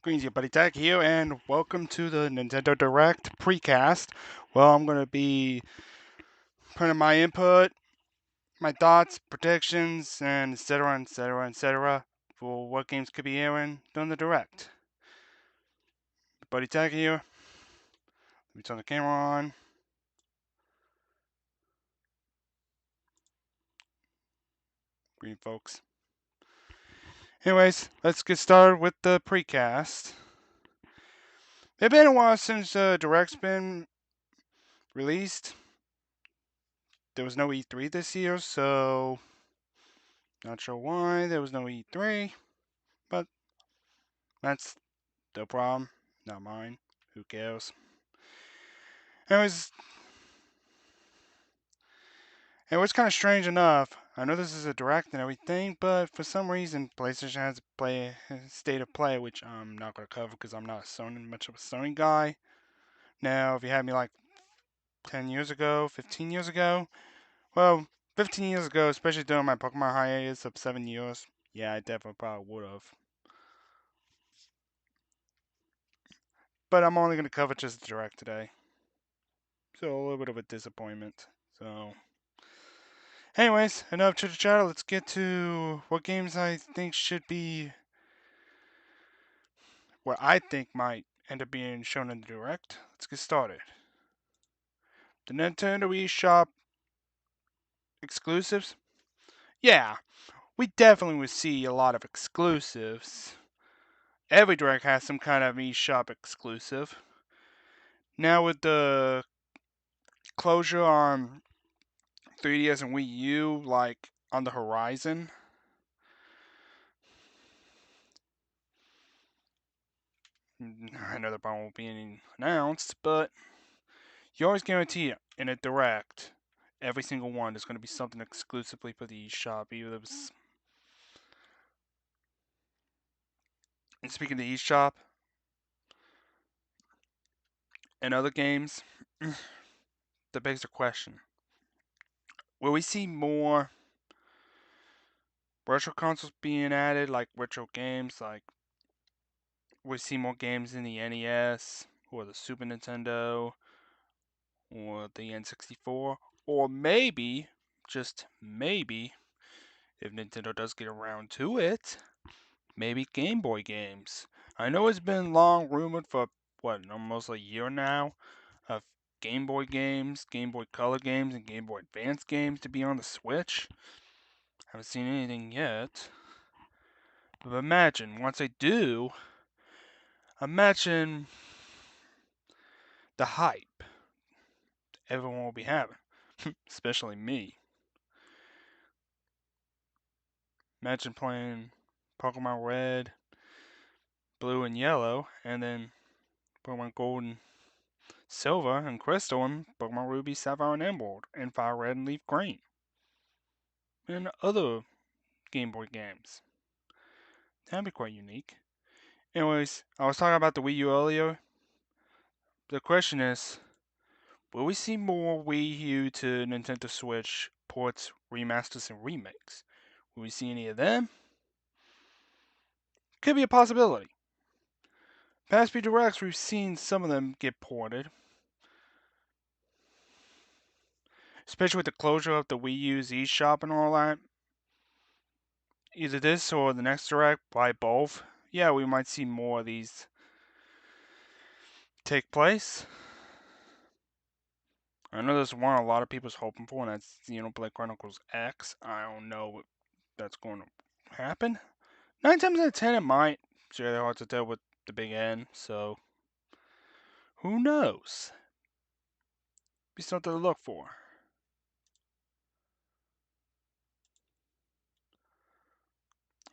Greens, your buddy Tech here, and welcome to the Nintendo Direct precast. Well, I'm going to be putting my input, my thoughts, predictions, and etc. for what games could be airing during the Direct. Buddy Tech here. Let me turn the camera on. Green folks. Anyways, let's get started with the precast. It's been a while since Direct's been released. There was no E3 this year, so not sure why there was no E3, but that's their problem, not mine. Who cares? Anyways, it was kind of strange enough. I know this is a direct and everything, but for some reason, PlayStation has a state of play, which I'm not going to cover because I'm not much of a Sony guy. Now, if you had me like 10 years ago, 15 years ago, well, 15 years ago, especially during my Pokemon hiatus of 7 years, yeah, I definitely probably would have. But I'm only going to cover just the direct today. So a little bit of a disappointment. So, anyways, enough chitter chatter. Let's get to what games I think should be, what I think might end up being shown in the direct. Let's get started. The Nintendo eShop exclusives. Yeah, we definitely would see a lot of exclusives. Every direct has some kind of eShop exclusive. Now with the closure on 3DS and Wii U, like on the horizon, I know the probably won't be announced, but you always guarantee it in a direct. Every single one is going to be something exclusively for the eShop. Either it was, and speaking of the eShop and other games, that begs the question: will we see more retro consoles being added, like retro games? Like, will we see more games in the NES or the Super Nintendo or the N64, or maybe, just maybe, if Nintendo does get around to it, maybe Game Boy games. I know it's been long rumored for what, almost a year now, of Game Boy games, Game Boy Color games, and Game Boy Advance games to be on the Switch. Haven't seen anything yet. But imagine, once they do, imagine the hype everyone will be having, especially me. Imagine playing Pokemon Red, Blue, and Yellow, and then Pokemon Gold and Silver and Crystal and Pokemon Ruby, Sapphire, and Emerald, and Fire Red and Leaf Green, and other Game Boy games. That'd be quite unique. Anyways, I was talking about the Wii U earlier. The question is, will we see more Wii U to Nintendo Switch ports, remasters, and remakes? Will we see any of them? Could be a possibility. Past few directs, we've seen some of them get ported, especially with the closure of the Wii U's eShop and all that. Either this or the next direct, by both. Yeah, we might see more of these take place. I know there's one a lot of people's hoping for, and that's Xenoblade Chronicles X. I don't know if that's going to happen. 9 times out of 10, it might. It's really hard to tell with the big N, so who knows? Be something to look for.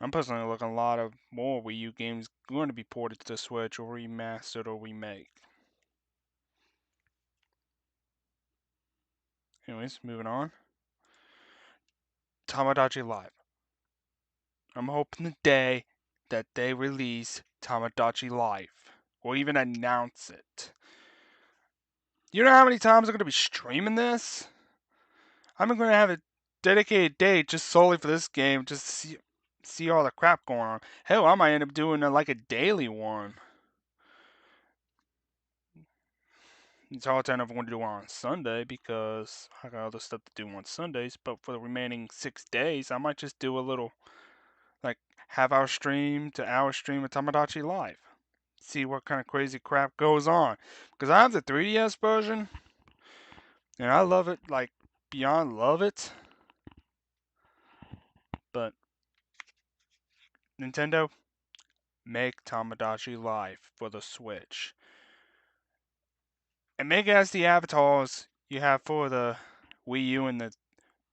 I'm personally looking a lot of more Wii U games going to be ported to the Switch or remastered or remake. Anyways, moving on. Tamagotchi Live. I'm hoping the day that they release Tamagotchi Life or even announce it. You know how many times I'm going to be streaming this? I'm going to have a dedicated day just solely for this game, just to see all the crap going on. Hell, I might end up doing like a daily one. It's hard to I never want to do one on Sunday because I got other stuff to do on Sundays. But for the remaining 6 days, I might just do a little like half-hour stream to hour stream of Tamagotchi Live. See what kind of crazy crap goes on. Because I have the 3DS version, and I love it, like beyond love it. But Nintendo, make Tamagotchi Live for the Switch. And make it as the avatars you have for the Wii U and the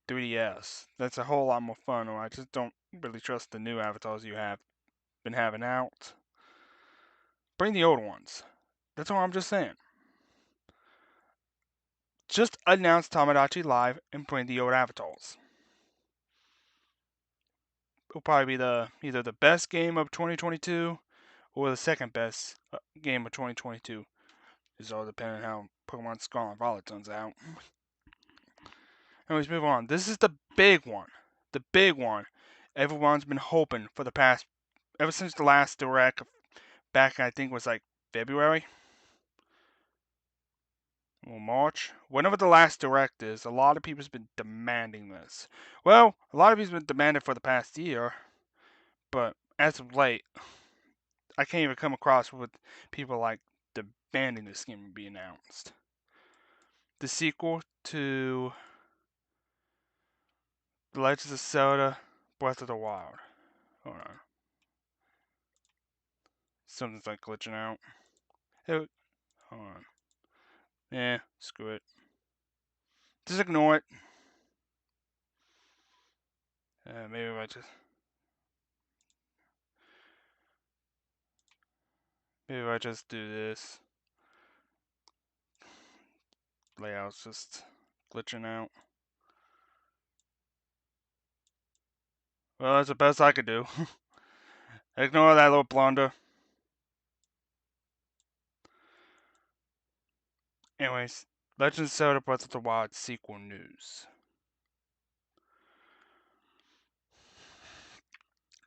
3DS. That's a whole lot more fun, or I just don't really trust the new avatars you have been having out. Bring the old ones. That's all I'm just saying. Just announce Tamagotchi Live and bring the old avatars. It'll probably be either the best game of 2022 or the second best game of 2022. It's all depending on how Pokemon Scarlet and Violet turns out. Anyways, move on. This is the big one. The big one. Everyone's been hoping for the past, ever since the last Direct back, I think was like February or March. Whenever the last Direct is, a lot of people's been demanding this. Well, a lot of it's been demanded for the past year, but as of late, I can't even come across with people like demanding this game be announced. The sequel to The Legends of Zelda Breath of the Wild. Hold on. Something's like glitching out. Hey, hold on. Yeah, screw it. Just ignore it. Maybe if I just. Maybe if I just do this. Layout's just glitching out. Well, that's the best I could do. Ignore that little blunder. Anyways, Legend of Zelda Breath of the Wild sequel news.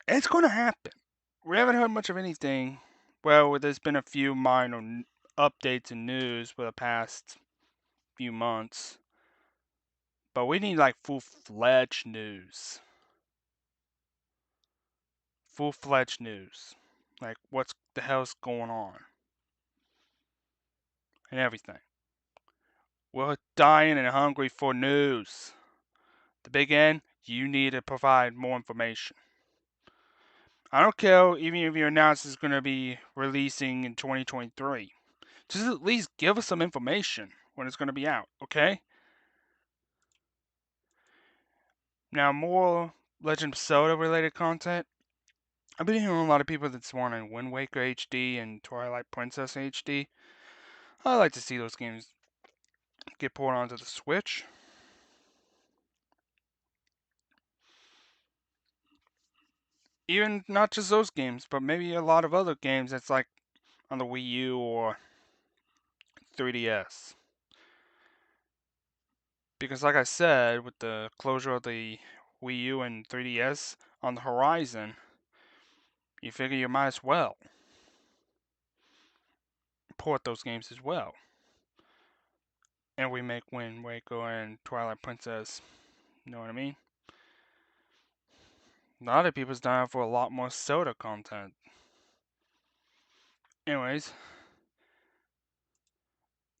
It's gonna happen. We haven't heard much of anything. Well, there's been a few minor updates and news for the past few months. But we need like full-fledged news. Full-fledged news. Like what the hell's going on. And everything. We're dying and hungry for news. The big N, you need to provide more information. I don't care even if you announce it's going to be releasing in 2023. Just at least give us some information when it's going to be out, okay? Now, more Legend of Zelda related content. I've been hearing a lot of people that's wanting Wind Waker HD and Twilight Princess HD. I like to see those games get ported onto the Switch. Even not just those games, but maybe a lot of other games that's like on the Wii U or 3DS. Because like I said, with the closure of the Wii U and 3DS on the horizon, you figure you might as well port those games as well. And we make Wind Waker and Twilight Princess. You know what I mean? A lot of people's dying for a lot more Zelda content. Anyways,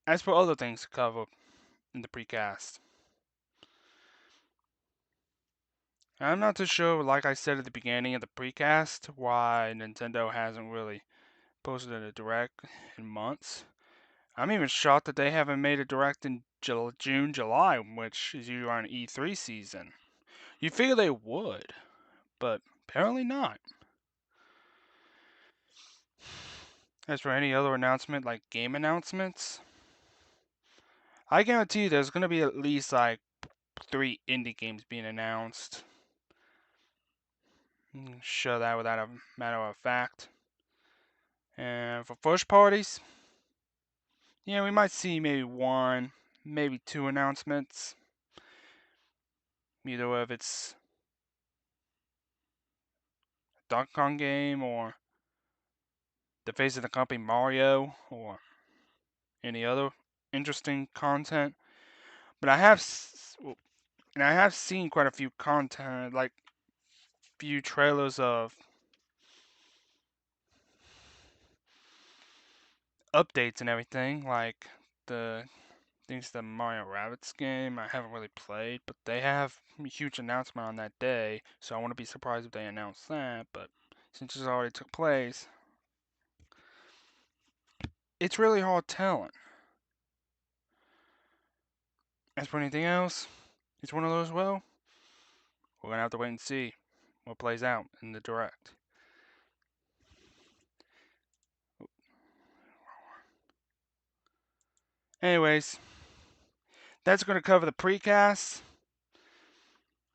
as for other things to cover in the precast, I'm not too sure, like I said at the beginning of the precast, why Nintendo hasn't really posted a direct in months. I'm even shocked that they haven't made a direct in June, July, which is usually around E3 season. You figure they would, but apparently not. As for any other announcement, like game announcements, I guarantee you there's going to be at least like 3 indie games being announced. Show that without a matter of fact. And for first parties, yeah, we might see maybe 1, maybe 2 announcements. Either if it's Donkey Kong game or the face of the company Mario or any other interesting content. But I have seen quite a few content, like few trailers of updates and everything, like the things the Mario Rabbids game I haven't really played, but they have a huge announcement on that day, so I wouldn't be surprised if they announce that. But since it already took place, it's really hard telling. As for anything else, it's one of those, well, we're gonna have to wait and see what plays out in the direct. Anyways, that's gonna cover the precast.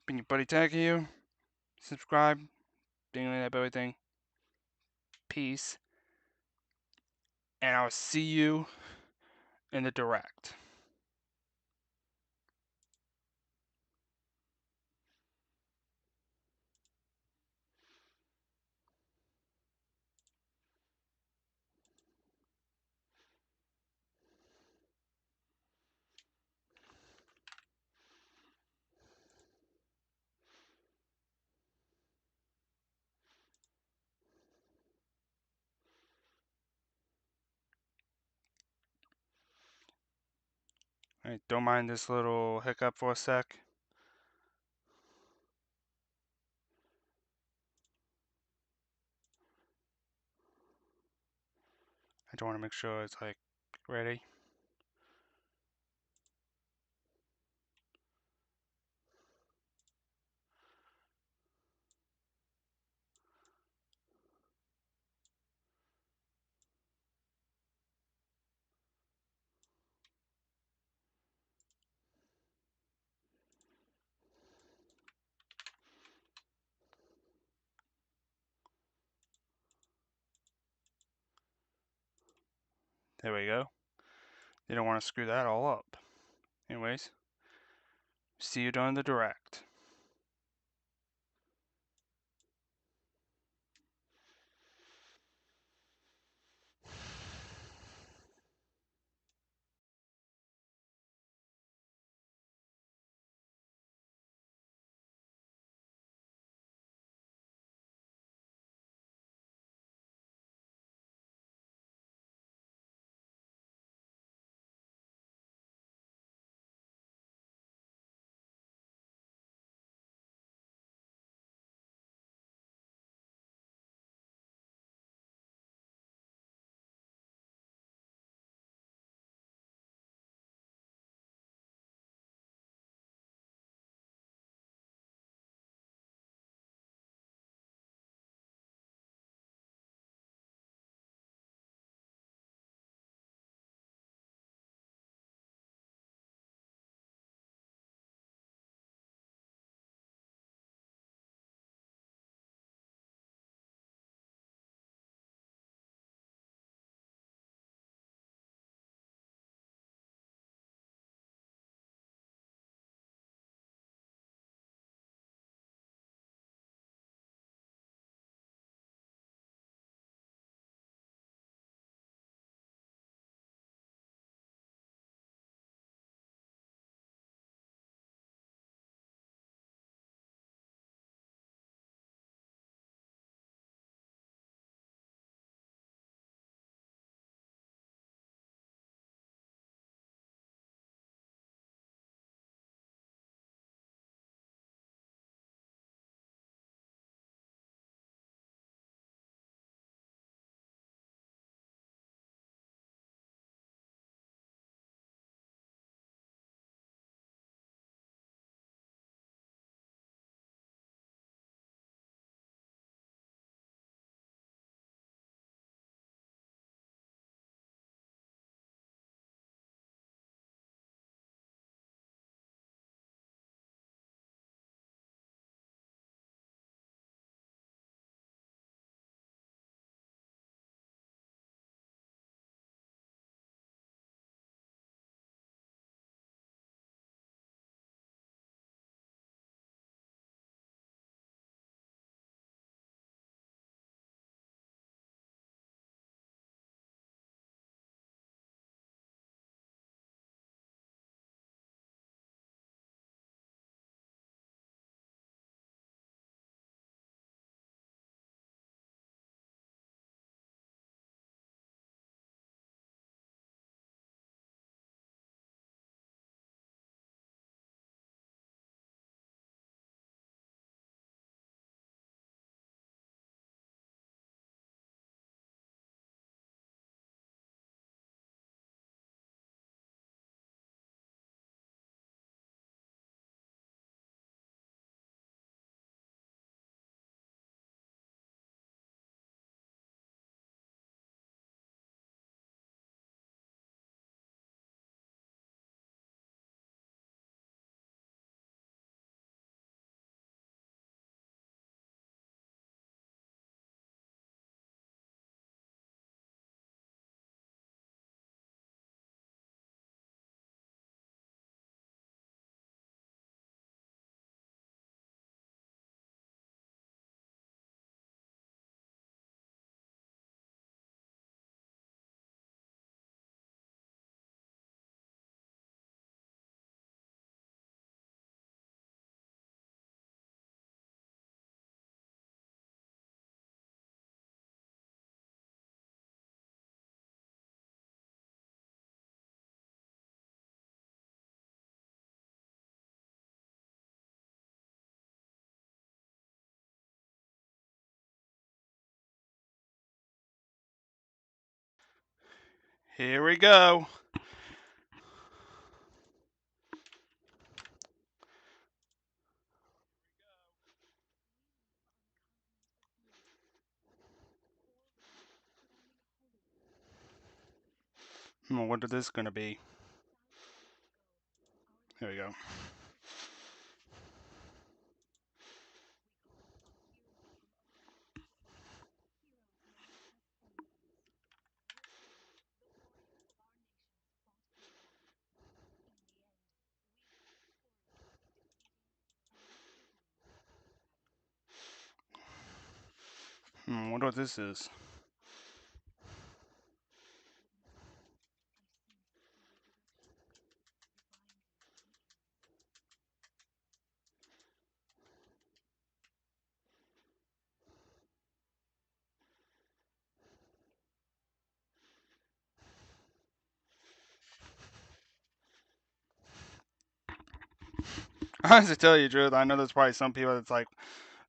Been your buddy Tag here. Subscribe, ding that everything. Peace. And I'll see you in the direct. Alright, don't mind this little hiccup for a sec. I just want to make sure it's like ready. There we go. You don't want to screw that all up. Anyways, see you during the direct. Here we go. What is this gonna be? Here we go. Wonder what this is. Honestly, to tell you the truth, I know there's probably some people that's like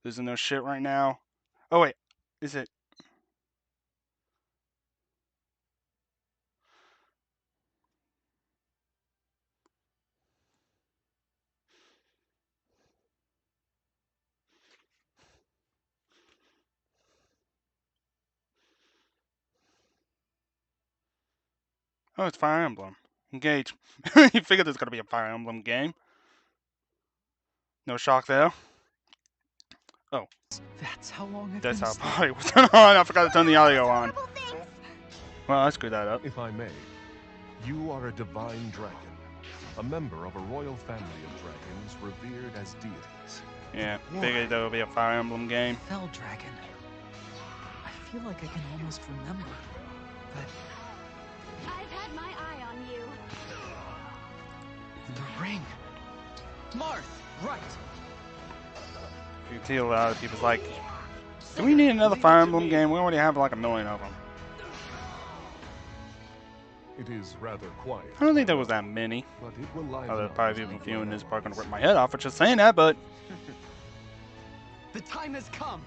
losing their shit right now. Oh wait, is it? Oh, it's Fire Emblem. Engage. You figured there's gonna be a Fire Emblem game. No shock there. Oh. That's how long I've That's been how asleep. party was on. I forgot to turn the audio on. Well, I screwed that up. If I may, you are a divine dragon, a member of a royal family of dragons revered as deities. Yeah, figured there would be a Fire Emblem game. Fell dragon. I feel like I can almost remember, but I've had my eye on you. the ring. Marth, right. You can see a lot of people's like, do we need another Fire Emblem game? We already have like a million of them. It is rather quiet. I don't think there was that many. But it will liven Other up probably as people we viewing go this on. probably gonna rip my head off for just saying that, but The time has come.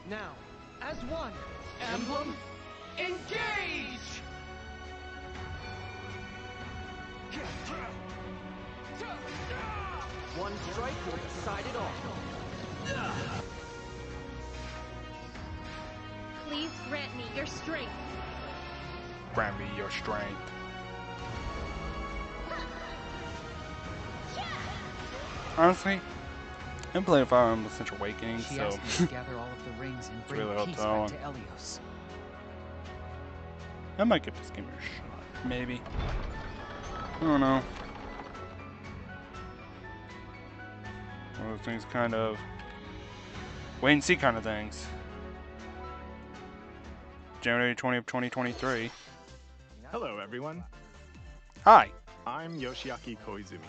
Now, as one, Emblem, engage! One strike will decide it all. Please grant me your strength. grant me your strength. Honestly, I'm playing Fire Emblem Central Awakening, She so asked me to gather all of the rings and bring really peace helped back out. to Elios. I might give this game a shot. Maybe. I don't know. One of those things kind of wait and see kind of things. January 20th, 2023. Hello, everyone. Hi. I'm Yoshiaki Koizumi,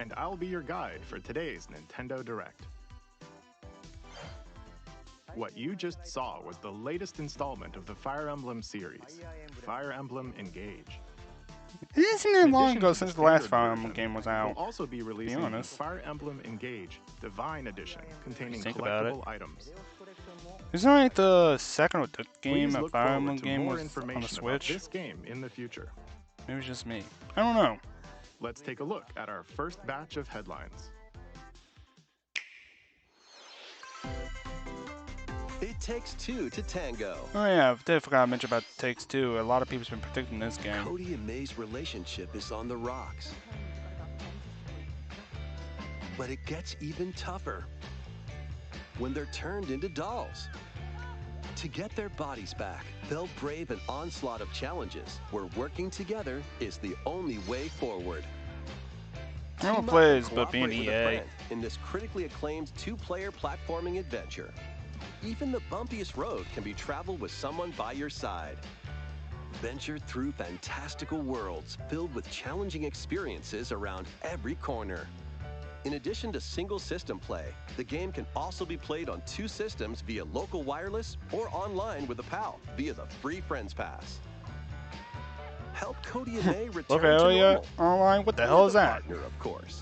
and I'll be your guide for today's Nintendo Direct. What you just saw was the latest installment of the Fire Emblem series, Fire Emblem Engage. It isn't that In long addition ago to the since the last standard Fire Emblem version, game was We'll out. also be releasing the honest. Fire Emblem Engage Divine Edition, containing Think about it. collectible items. Isn't that like the second or third game Please a look Fire forward Emblem to game more was on information the about Switch? this game in the future. Maybe it's just me. I don't know. Let's take a look at our first batch of headlines. It takes two to tango. Oh yeah, I forgot to mention about Takes Two. A lot of people's been predicting this game. Cody and May's relationship is on the rocks. But it gets even tougher when they're turned into dolls. To get their bodies back, they'll brave an onslaught of challenges where working together is the only way forward. I don't Team up play and as but being cooperate with a EA. friend in this critically acclaimed two-player platforming adventure. Even the bumpiest road can be traveled with someone by your side. Venture through fantastical worlds filled with challenging experiences around every corner. In addition to single system play, the game can also be played on two systems via local wireless or online with a pal via the free Friends Pass. Help Cody and May return Look to at normal. Elliot online. What the hell is With a that? partner, of course.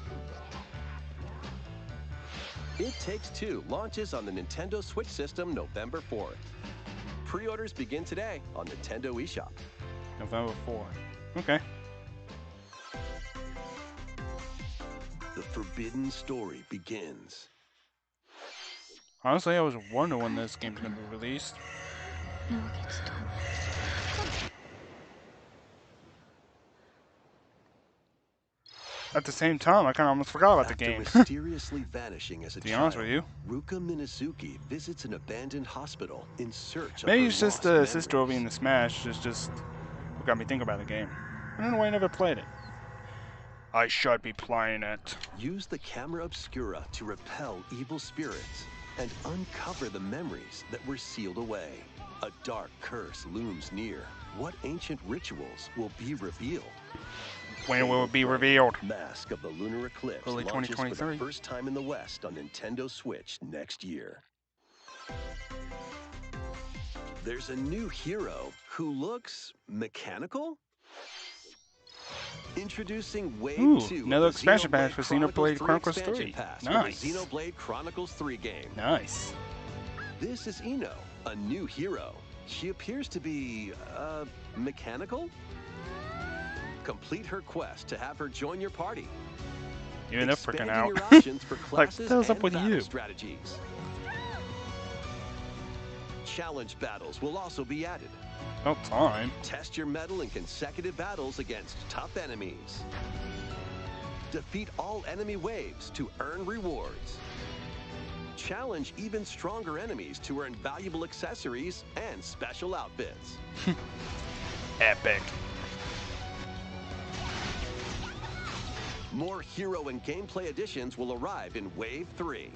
It Takes Two launches on the Nintendo Switch system November 4th. Pre-orders begin today on Nintendo eShop. November 4th. Okay. The forbidden story begins. Honestly, I was wondering when this game's gonna be released. At the same time, I kind of almost forgot about the After game. mysteriously vanishing as a To be child, honest with you. Ruka Minazuki visits an abandoned hospital in search of Maybe her it's just lost the sister over memories. in the Smash is just what got me thinking about the game. I don't know why I never played it. I should be playing it. Use the camera obscura to repel evil spirits and uncover the memories that were sealed away. A dark curse looms near. What ancient rituals will be revealed? When will it be revealed? Mask of the Lunar Eclipse Early launches for the 2023. first time in the West on Nintendo Switch next year. There's a new hero who looks mechanical? Introducing Wave Ooh, 2 another of the expansion pack Xenoblade for Xenoblade Chronicles expansion 3. pass Nice. For the Xenoblade Chronicles 3 game. Nice. This is Ino, a new hero. She appears to be, mechanical? Complete her quest to have her join your party. Even they're freaking Expanding out. your options for Like, classes what the hell's up and with battle you? strategies. Challenge battles will also be added. About time. Test your mettle in consecutive battles against tough enemies. Defeat all enemy waves to earn rewards. Challenge even stronger enemies to earn valuable accessories and special outfits. Epic. More hero and gameplay additions will arrive in Wave 3.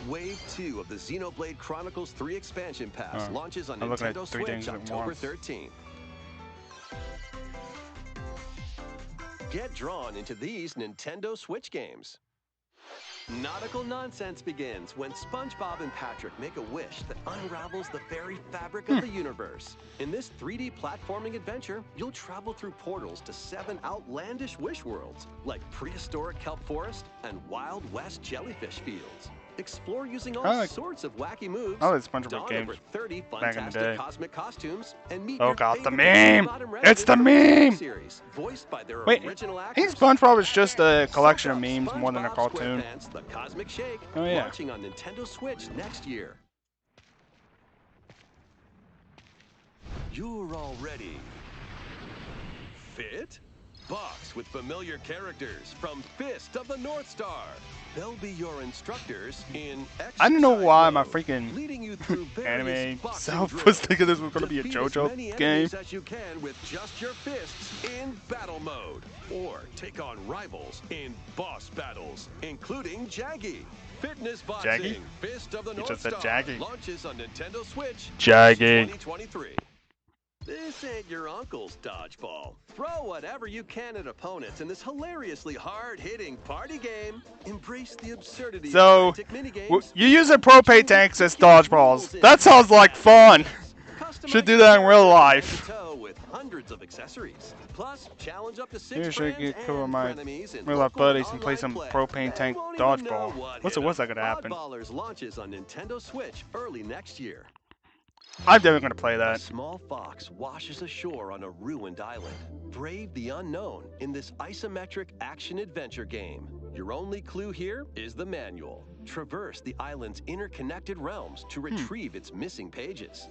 Wave 2 of the Xenoblade Chronicles 3 expansion pass launches on I'm looking at Nintendo 3 Switch things at October once. 13th. Get drawn into these Nintendo Switch games. Nautical nonsense begins when SpongeBob and Patrick make a wish that unravels the very fabric of the universe. In this 3D platforming adventure, you'll travel through portals to 7 outlandish wish worlds, like prehistoric kelp forest and Wild West jellyfish fields. Explore using all sorts of wacky moves. I like SpongeBob don games over 30 back in the day. fantastic cosmic costumes and meet Oh your god, the favorite meme! Bottom It's the residents from meme! series, voiced by their Wait, original I actors. think SpongeBob is just a collection of Suck up memes more than a SpongeBob cartoon. SquarePants: The Cosmic Shake, Oh, yeah. launching on Nintendo Switch next year. You're all ready. Fit? Box with familiar characters from Fist of the North Star. They'll be your instructors in I don't know exercise why my mode, freaking leading you through various anime boxing self drills. was thinking this was going to be a Defeat as JoJo many game. enemies as you can with just your fists in battle mode. Or take on rivals in boss battles, including Jaggy. Fitness boxing, Jaggy? Fist of the You North just said Star, Jaggy. launches on Nintendo Switch Jaggy. 2023. This ain't your uncle's dodgeball. Throw whatever you can at opponents in this hilariously hard-hitting party game. Embrace the absurdity So, of frantic minigames. you using propane tanks as dodgeballs. That sounds like fun. Should do that in real life. With hundreds of accessories. Plus, challenge up to 6 Maybe I should friends get and couple of my frenemies in real life local buddies and play online some play. propane They tank won't even know dodgeball. what What's hit that 'em. gonna happen? Oddballers launches on Nintendo Switch early next year. I'm definitely gonna play A that. small fox washes ashore on a ruined island. Brave the unknown in this isometric action-adventure game. Your only clue here is the manual. Traverse the island's interconnected realms to retrieve its missing pages.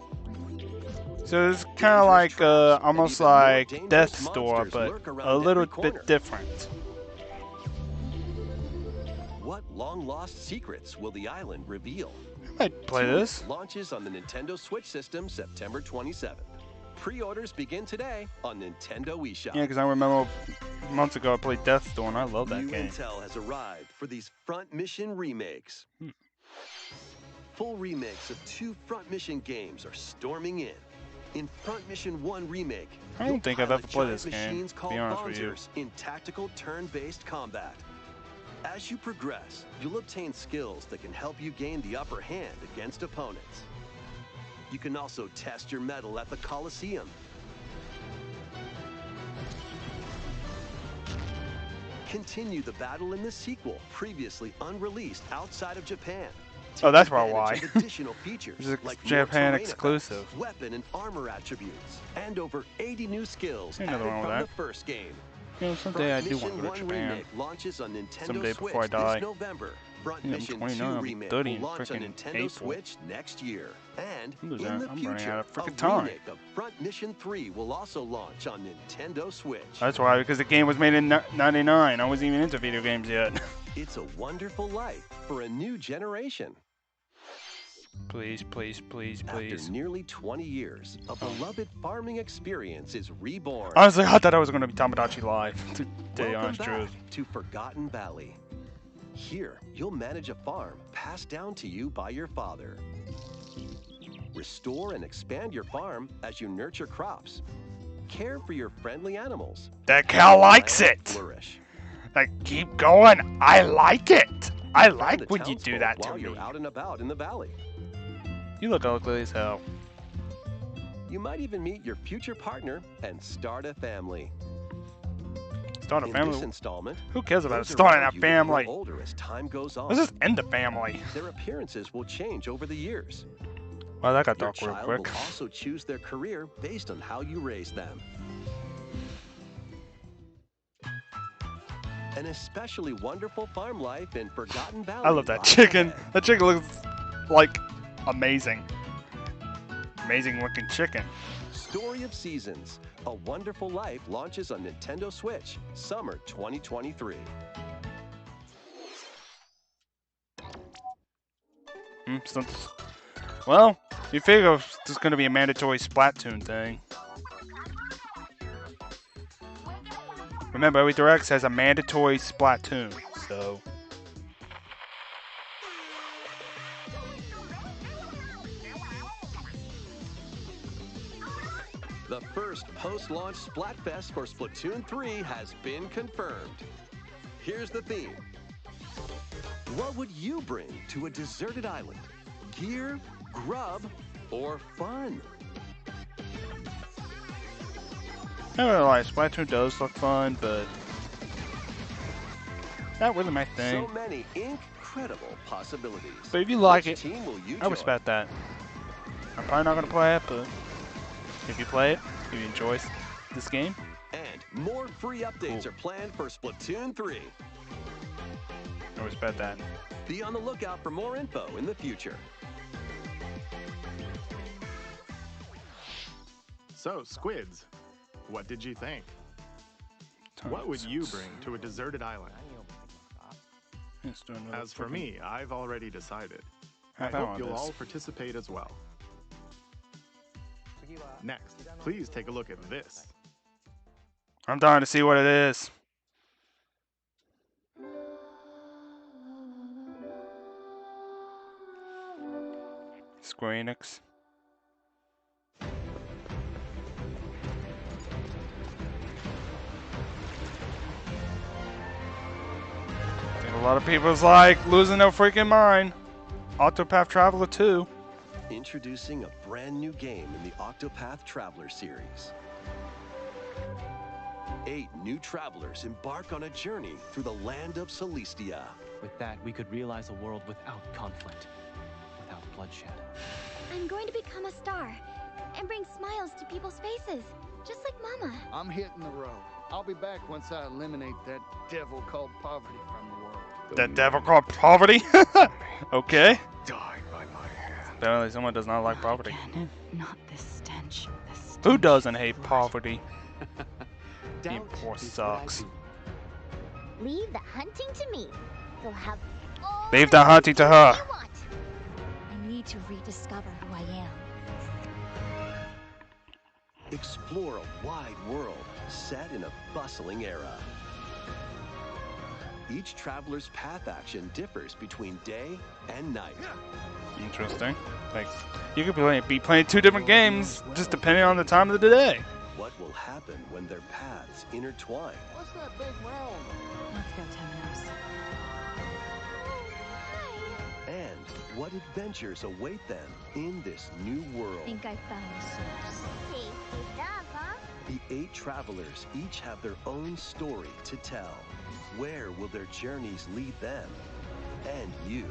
So it's kind of like almost like Death's Door, but a little bit different. What long-lost secrets will the island reveal? I might play this. Launches on the Nintendo Switch system September 27th. Pre-orders begin today on Nintendo eShop. Yeah, because I remember months ago I played Death's Door and I love that New game. intel has arrived for these Front Mission remakes. Full remakes of 2 Front Mission games are storming in. In Front Mission 1 Remake, I don't you'll think I've pilot ever played giant this game, machines to be called honest with you. Bonzers in tactical turn-based combat. As you progress, you'll obtain skills that can help you gain the upper hand against opponents. You can also test your mettle at the Colosseum. Continue the battle in the sequel, previously unreleased outside of Japan. Oh, that's Take probably advantage why. of additional features It's a like more Japan terrain exclusive. effects, weapon and armor attributes, and over 80 new skills Ain't nothing added wrong with from that. the first game. You know, someday I Front do want Mission to go to 1 Japan. Remake launches on Nintendo Someday Switch before I die. this November. Front Yeah, I'm Mission 29, 2 I'll be Remake 30 will in launch on frickin' Nintendo April. Switch next year. And I'm losing in out. the I'm running future, out of a frickin' time. remake of Front Mission 3 will also launch on Nintendo Switch. That's why, because the game was made in '99. I wasn't even into video games yet. It's a wonderful life for a new generation. Please, please, please, please. After nearly 20 years, a beloved farming experience is reborn. Honestly, I thought I was going to be Tamagotchi Live. To tell you the Welcome honest back truth. to Forgotten Valley. Here, you'll manage a farm passed down to you by your father. Restore and expand your farm as you nurture crops. Care for your friendly animals. That cow likes Land it. Flourish. Like, keep going. I like it. I Find like the when you do townsfolk that to while me. you're out and about in the valley. You look ugly as hell. You might even meet your future partner and start a family. Start a In family. this installment, Who cares about those starting around a you will grow family? older as time goes on. Let's just end the family. Their appearances will change over the years. Well, that got Your dark real child quick. will also choose their career based on how you raise them. An especially wonderful farm life in Forgotten Valley. I love that lies chicken. ahead. That chicken looks like amazing. Amazing looking chicken. Story of Seasons. A Wonderful Life launches on Nintendo Switch, summer 2023. Well, you figure there's going to be a mandatory Splatoon thing. Remember, every Direct has a mandatory Splatoon, so... The first post-launch Splatfest for Splatoon 3 has been confirmed. Here's the theme. What would you bring to a deserted island? Gear, grub, or fun? I don't know, like, Splatoon does look fun, but... Not really my thing. So many incredible possibilities. But if you like Which it, team will you I join? respect that. I'm probably not going to play it, but... If you play it, if you enjoy this game, And more free updates are planned for Splatoon 3. I respect that. Be on the lookout for more info in the future. So, Squids, what did you think? What would you bring to a deserted island? Let's do another As for freaking me, I've already decided. I half hour hope on you'll this. all participate as well. Next, please take a look at this. I'm dying to see what it is. Square Enix. I think a lot of people's like losing their freaking mind. Octopath Traveler 2. Introducing a brand new game in the Octopath Traveler series. 8 new travelers embark on a journey through the land of Celestia. With that, we could realize a world without conflict, without bloodshed. I'm going to become a star and bring smiles to people's faces, just like Mama. I'm hitting the road. I'll be back once I eliminate that devil called poverty from the world. That devil called poverty? Okay. Die by my hand. Apparently someone does not like poverty. Again, not this stench. This Who stench. doesn't hate poverty? Doubt Game 4 is what I sucks. do. Leave the hunting to me. You'll have all Leave the hunting to her. you want. I need to rediscover who I am. Explore a wide world set in a bustling era. Each traveler's path action differs between day and night. Interesting. Like, you could be playing 2 different games just depending on the time of the day. What will happen when their paths intertwine? What's that big round? Let's go, Temenos. And what adventures await them in this new world? Think I found the source. Tasty stuff, huh? The 8 travelers each have their own story to tell. Where will their journeys lead them? And you?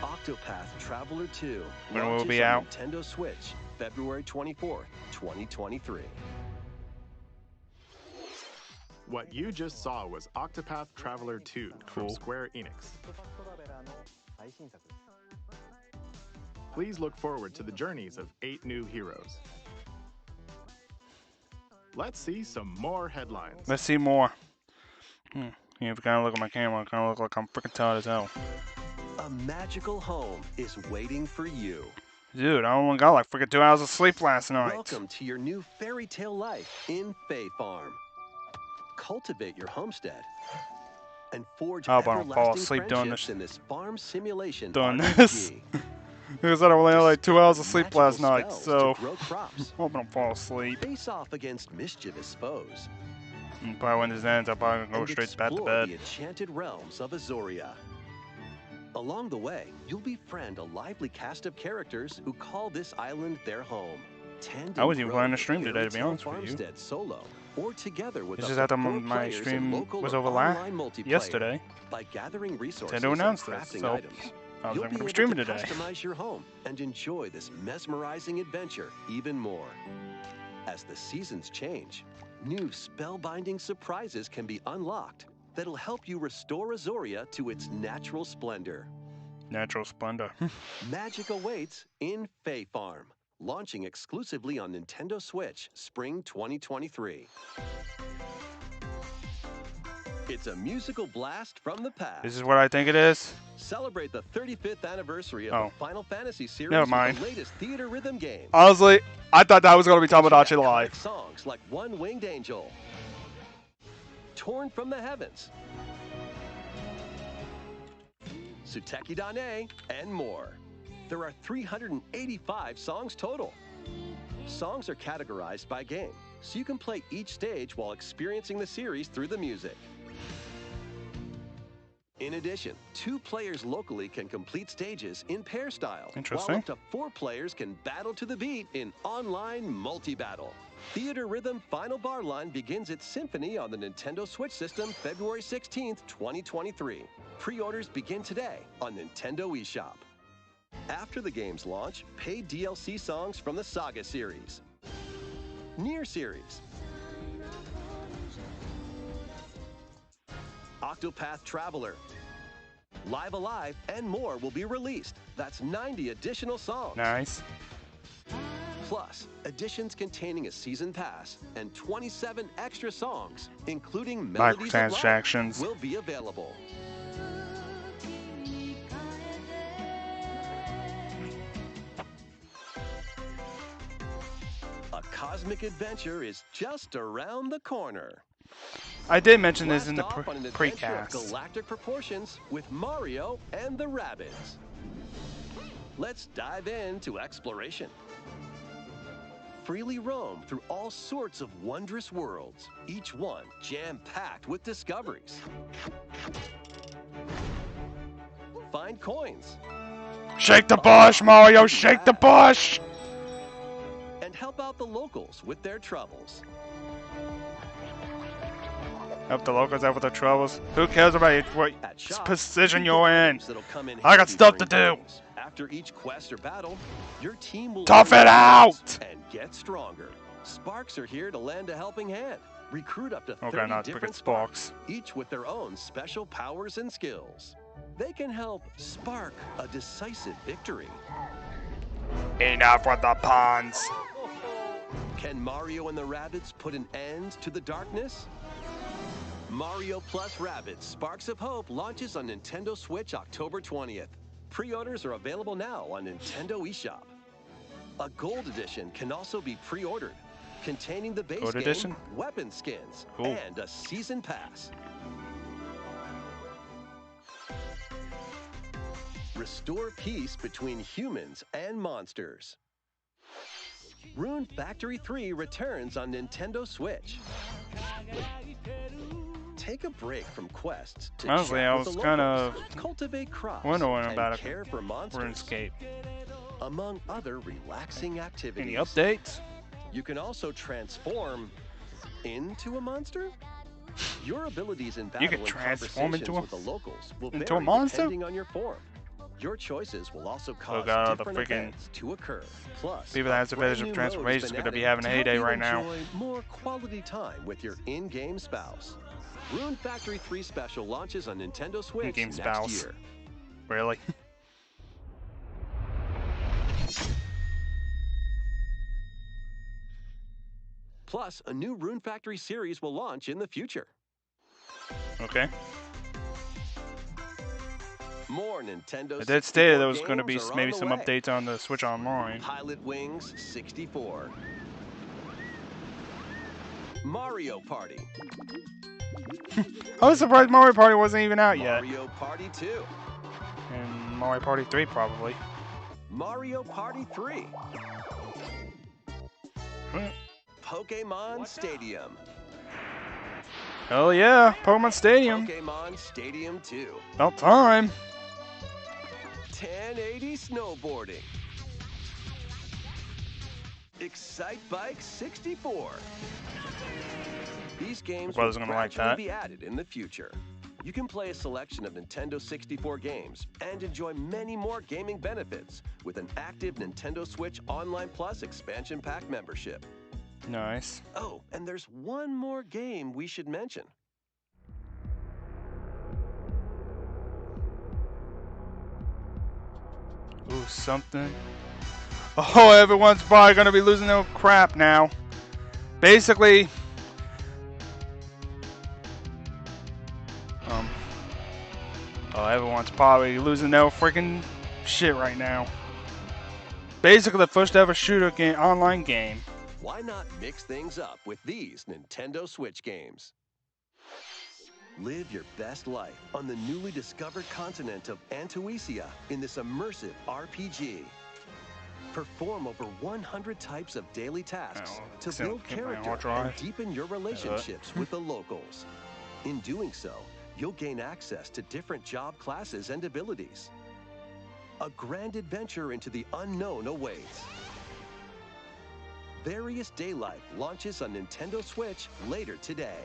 Octopath Traveler 2 When will it launches be on out? Nintendo Switch, February 24th, 2023. What you just saw was Octopath Traveler 2 from Cool. Square Enix. Please look forward to the journeys of 8 new heroes. Let's see some more headlines. Let's see more. Yeah, if you kind of look at my camera, I kind of look like I'm freaking tired as hell. A magical home is waiting for you. Dude, I only got like freaking 2 hours of sleep last night. Welcome to your new fairy tale life in Fae Farm. Cultivate your homestead and forge I hope I don't fall everlasting asleep doing friendships this. in this farm simulation Doing RPG. this. Because I only had like 2 hours of sleep Magical last night, spells so to grow crops. hope I don't fall asleep. Face off against mischievous foes And probably when this ends, I'll probably go and straight back to explore bed. the enchanted realms of Azoria. Along the way, you'll befriend a lively cast of characters who call this island their home. Tend I was and even grow planning to your stream today, to be fairy tale honest with you. farmstead solo or together with It's up just to after 4 my players in stream local was or over online multiplayer. yesterday. By gathering resources Nintendo and announced this, crafting so items, I was you'll going be to be able streaming to today. customize your home and enjoy this mesmerizing adventure even more. As the seasons change, new spellbinding surprises can be unlocked that'll help you restore Azoria to its natural splendor. Natural splendor. Magic awaits in Fae Farm, launching exclusively on Nintendo Switch spring 2023. It's a musical blast from the past. This is what I think it is? Celebrate the 35th anniversary of Oh. the Final Fantasy series Never with mind. the latest theater rhythm games. Honestly, I thought that was going to be Tamagotchi Check out Live. songs like One Winged Angel, Torn from the Heavens, Suteki Dane, and more. There are 385 songs total. Songs are categorized by game, so you can play each stage while experiencing the series through the music. In addition, 2 players locally can complete stages in pair style, Interesting. while up to 4 players can battle to the beat in online multi-battle. Theater Rhythm Final Bar Line begins its symphony on the Nintendo Switch system February 16th, 2023. Pre-orders begin today on Nintendo eShop. After the game's launch, paid DLC songs from the Saga series, Nier series, Octopath Traveler, Live Alive, and more will be released. That's 90 additional songs. Nice. Plus, editions containing a season pass and 27 extra songs, including Melodies of Life, Microtransactions. will be available. A cosmic adventure is just around the corner. I did mention this in the Blast off on an adventure of precast. galactic proportions with Mario and the Rabbids. Let's dive into exploration. Freely roam through all sorts of wondrous worlds, each one jam-packed with discoveries. Find coins Shake the bush, Mario! Shake the bush! and help out the locals with their troubles. Help the locals out with their troubles. Who cares about what At shop, position you you're get in? items that'll come in I got handy stuff to during do. games. After each quest or battle, your team will Tough learn it out! and get stronger. Sparks are here to lend a helping hand. Recruit up to 30 Okay, not different freaking Sparks. each with their own special powers and skills. They can help spark a decisive victory. Enough with the puns. Can Mario and the Rabbids put an end to the darkness? Mario plus Rabbids Sparks of Hope launches on Nintendo Switch October 20th. Pre-orders are available now on Nintendo eShop. A Gold Edition can also be pre-ordered, containing the base Gold game, Edition? weapon skins, Cool. and a season pass. Restore peace between humans and monsters. Rune Factory 3 returns on Nintendo Switch. Take a break from quests to Honestly, chat I with was the kind locals, of cultivate crops, wondering and about care for monsters, RuneScape. among other relaxing activities. Any updates? You can also transform into a monster. Your abilities in You battle could and transform conversations into with the locals will into a vary monster? depending on your form. Your choices will also cause God, the different freaking events to occur. Plus, people that has a a vision brand of new mode has transformation is been going to be added having a to help heyday you right now. enjoy more quality time with your in-game spouse. Rune Factory 3 Special launches on Nintendo Switch In-game next spouse. year. Really? Plus, a new Rune Factory series will launch in the future. Okay. More Nintendo It did state 64 there was going to be games are maybe on the some way. updates on the Switch Online. Pilot Wings 64. Mario Party. I was surprised Mario Party wasn't even out yet. Mario Party 2. And Mario Party 3 probably. Mario Party 3. Pokemon Stadium. Hell yeah, Pokemon Stadium. Pokemon Stadium 2. About time. 1080 snowboarding. Excite Bike 64. These games will brother's gonna like gradually that. be added in the future. You can play a selection of Nintendo 64 games and enjoy many more gaming benefits with an active Nintendo Switch Online Plus expansion pack membership. Nice. Oh, and there's one more game we should mention. Ooh, something. Oh, everyone's probably gonna be losing their crap now. Basically, oh, everyone's probably losing their freaking shit right now. Basically, the first ever shooter game, online game. Why not mix things up with these Nintendo Switch games? Live your best life on the newly discovered continent of Antuisia in this immersive RPG. Perform over 100 types of daily tasks to build character and deepen your relationships with the locals. In doing so, you'll gain access to different job classes and abilities. A grand adventure into the unknown awaits. Various Daylight launches on Nintendo Switch later today.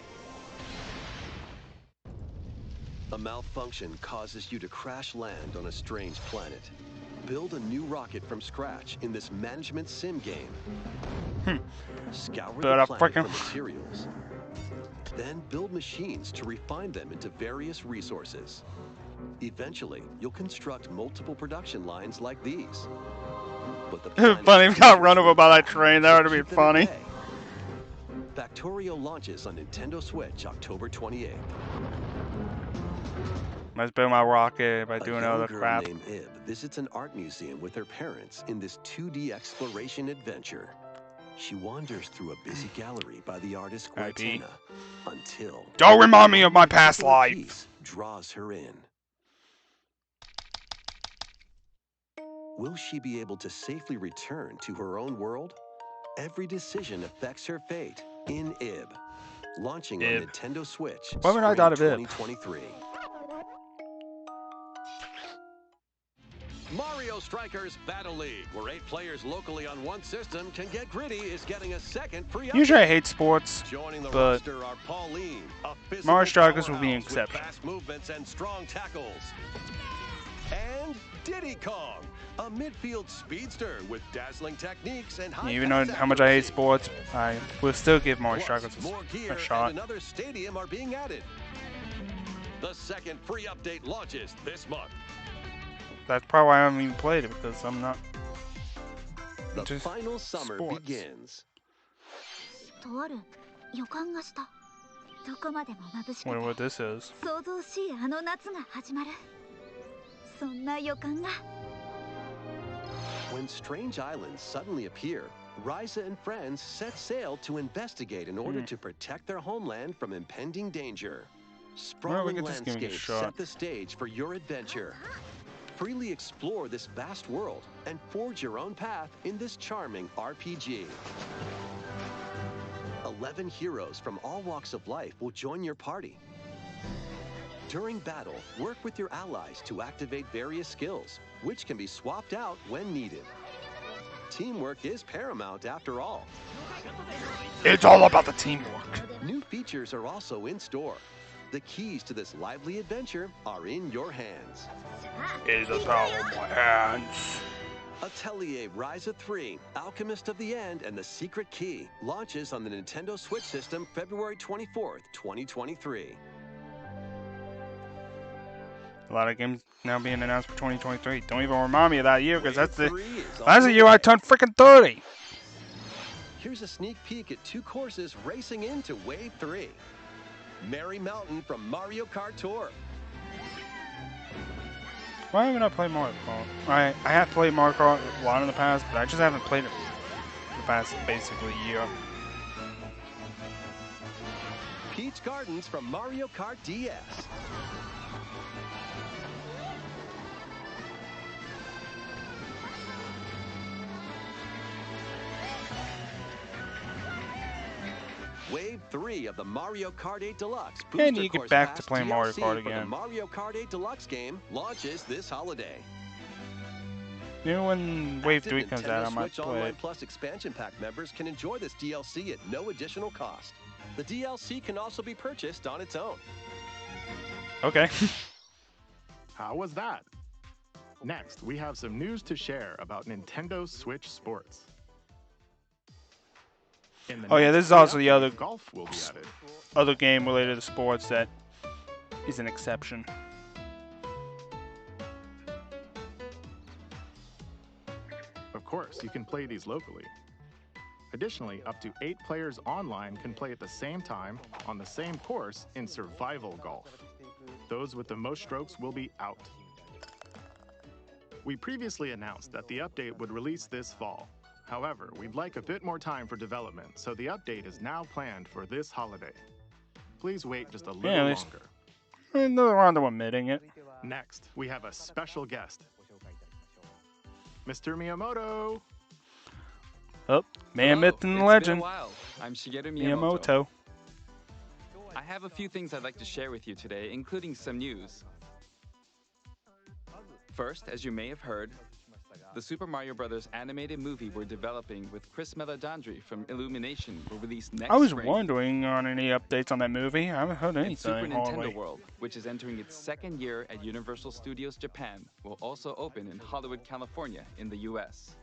A malfunction causes you to crash land on a strange planet. Build a new rocket from scratch in this management sim game. Scour the planet for materials. Then build machines to refine them into various resources. Eventually, you'll construct multiple production lines like these. But the Funny if got run over by that train, that would have been funny. Factorio launches on Nintendo Switch October 28th. Let's build my rocket by doing other girl crap. named Ib visits an art museum with her parents in this 2D exploration adventure. She wanders through a busy gallery by the artist Guaitena until... Don't remind me of my past life! ...draws her in. Will she be able to safely return to her own world? Every decision affects her fate in Ib. Launching on Nintendo Switch Why would I thought of Ib? 2023. Mario Strikers Battle League, where 8 players locally on one system can get gritty, is getting a second free update. Usually I hate sports, but roster are Pauline, a Mario Strikers will be an exception. fast movements and strong tackles. And Diddy Kong, a midfield speedster with dazzling techniques and high even though how much I hate sports, I will still give Mario Strikers a shot. And another stadium are being added. The second free update launches this month. That's probably why I haven't even played it, because I'm not The final summer sports. begins. Wonder what this is. When strange islands suddenly appear, Ryza and friends set sail to investigate in order to protect their homeland from impending danger. Sprawling landscapes set the stage for your adventure. Freely explore this vast world and forge your own path in this charming RPG. 11 heroes from all walks of life will join your party. During battle, work with your allies to activate various skills, which can be swapped out when needed. Teamwork is paramount after all. It's all about the teamwork. New features are also in store. The keys to this lively adventure are in your hands. Is the power in my hands. Atelier Ryza 3, Alchemist of the End, and the Secret Key launches on the Nintendo Switch system February 24th, 2023. A lot of games now being announced for 2023. Don't even remind me of that year, because that's the the year I turned freaking 30. Here's a sneak peek at 2 courses racing into Wave 3. Merry Mountain from Mario Kart Tour. Why haven't I played Mario Kart? I have played Mario Kart a lot in the past, but I just haven't played it in the past basically year. Peach Gardens from Mario Kart DS. Wave 3 of the Mario Kart 8 Deluxe And Booster you get Course back Pass to playing DLC Mario Kart for the again. Mario Kart 8 Deluxe game launches this holiday. Maybe when Wave Active 3 comes out, I Nintendo might Switch play Online it. Plus expansion pack members can enjoy this DLC at no additional cost. The DLC can also be purchased on its own. Okay. How was that? Next, we have some news to share about Nintendo Switch Sports. In the Oh, yeah, next this is also update, the other golf will be added. other game related to sports that is an exception. Of course, you can play these locally. Additionally, up to 8 players online can play at the same time on the same course in survival golf. Those with the most strokes will be out. We previously announced that the update would release this fall. However, we'd like a bit more time for development, so the update is now planned for this holiday. Please wait just a little Yeah, at least- longer. Nothing wrong with admitting it. Next, we have a special guest. Mr. Miyamoto! Oh, man, Hello, myth, and it's been a legend. while. I'm Shigeru Miyamoto. Miyamoto. I have a few things I'd like to share with you today, including some news. First, as you may have heard, the Super Mario Bros. Animated movie we're developing with Chris Meledandri from Illumination will release next I was spring. wondering on any updates on that movie. I haven't heard And Super anything. Nintendo hardly. World, which is entering its 2nd year at Universal Studios Japan, will also open in Hollywood, California, in the U.S.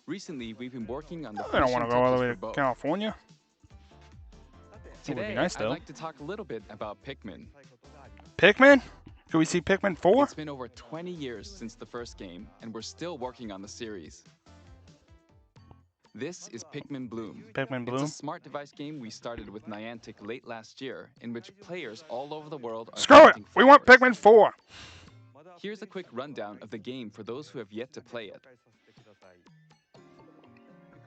Recently, we've been working on the I don't want to go all the way to both. California. It would Today, be nice, I'd though. like to talk a little bit about Pikmin. Pikmin? Can we see Pikmin 4? It's been over 20 years since the first game, and we're still working on the series. This is Pikmin Bloom. Pikmin Bloom? It's a smart device game we started with Niantic late last year, in which players all over the world are Screw it! collecting We want flowers. Pikmin 4! Here's a quick rundown of the game for those who have yet to play it.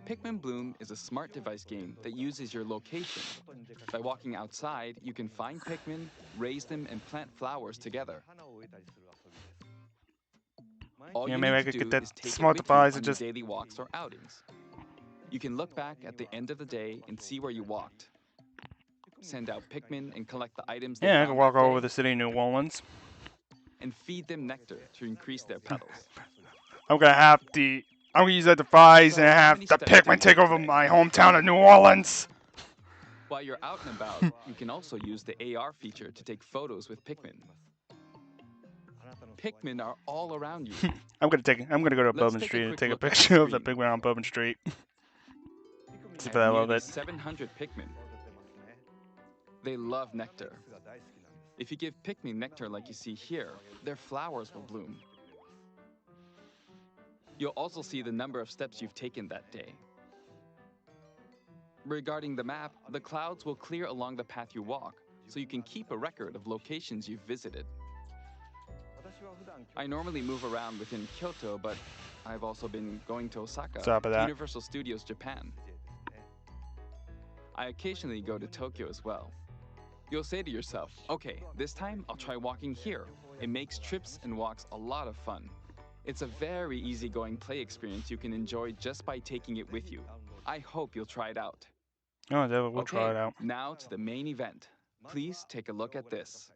Pikmin Bloom is a smart device game that uses your location. By walking outside, you can find Pikmin, raise them, and plant flowers together. All Yeah, you maybe need I to could do get that is take it smart with you device on and your just- daily walks or outings. You can look back at the end of the day and see where you walked. Send out Pikmin and collect the items they Yeah, I found can walk that all day, over the city of New Orleans. and feed them nectar to increase their petals. I'm gonna use that device and have the Pikmin take over my hometown of New Orleans. While you're out and about, you can also use the AR feature to take photos with Pikmin. Pikmin are all around you. I'm gonna go to Let's Bourbon take a Street and quick take a look at the picture of the screen. Pikmin on Bourbon Street. See if And I love nearly it. 700 Pikmin. They love nectar. If you give Pikmin nectar like you see here, their flowers will bloom. You'll also see the number of steps you've taken that day. Regarding the map, the clouds will clear along the path you walk, so you can keep a record of locations you've visited. I normally move around within Kyoto, but I've also been going to Osaka, Stop at that. Universal Studios Japan. I occasionally go to Tokyo as well. You'll say to yourself, okay, this time I'll try walking here. It makes trips and walks a lot of fun. It's a very easygoing play experience you can enjoy just by taking it with you. I hope you'll try it out. Oh, David, we'll try it Okay, out. now to the main event. Please take a look at this.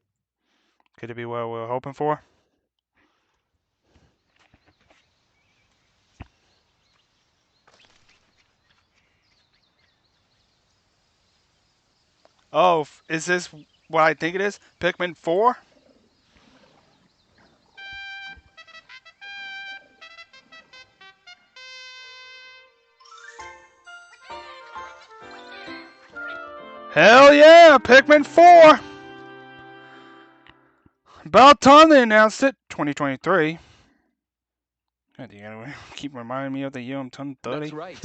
Could it be what we were hoping for? Oh, is this what I think it is? Pikmin 4? Hell yeah, Pikmin 4! About time they announced it. 2023. God, you gotta keep reminding me of the year I'm turning 30. That's right.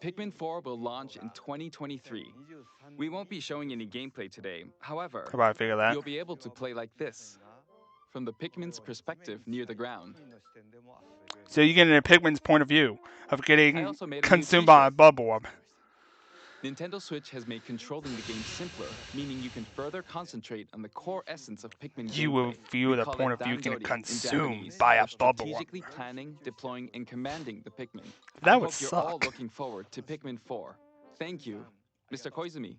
Pikmin 4 will launch in 2023. We won't be showing any gameplay today. However, How about I figure that? you'll be able to play like this, from the Pikmin's perspective near the ground. So you get a Pikmin's point of view of I getting also made a new consumed by a t-shirt. bubble orb. Nintendo Switch has made controlling the game simpler, meaning you can further concentrate on the core essence of Pikmin You will gameplay. view We the call point it of view getting Dandori in consumed Japanese, by a or bubble orb. strategically planning, deploying, and commanding the Pikmin. That I would hope you're all suck. looking forward to Pikmin 4. Thank you, Mr. Koizumi.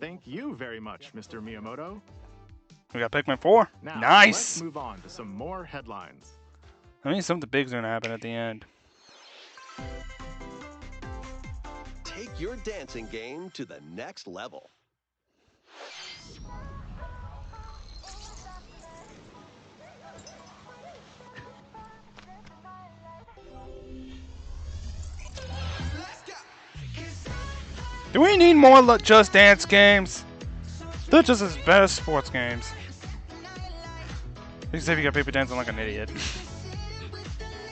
Thank you very much, Mr. Miyamoto. We got Pikmin 4. Now, Nice. let's move on to some more headlines. I mean, something big's gonna happen at the end. Take your dancing game to the next level. Do we need more Just Dance games? They're just as bad as sports games. Except you got people dancing like an idiot.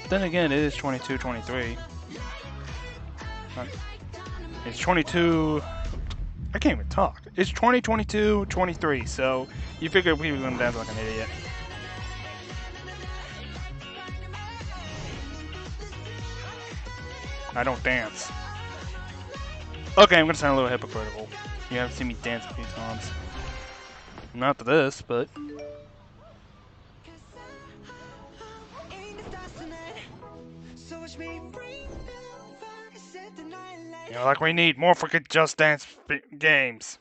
Then again, it is 22, 23. It's 22... I can't even talk. It's 2022, 23, so you figure we were gonna dance like an idiot. I don't dance. Okay, I'm gonna sound a little hypocritical. You haven't seen me dance a few times. Not to this, but... You know, like we need more freaking Just Dance games.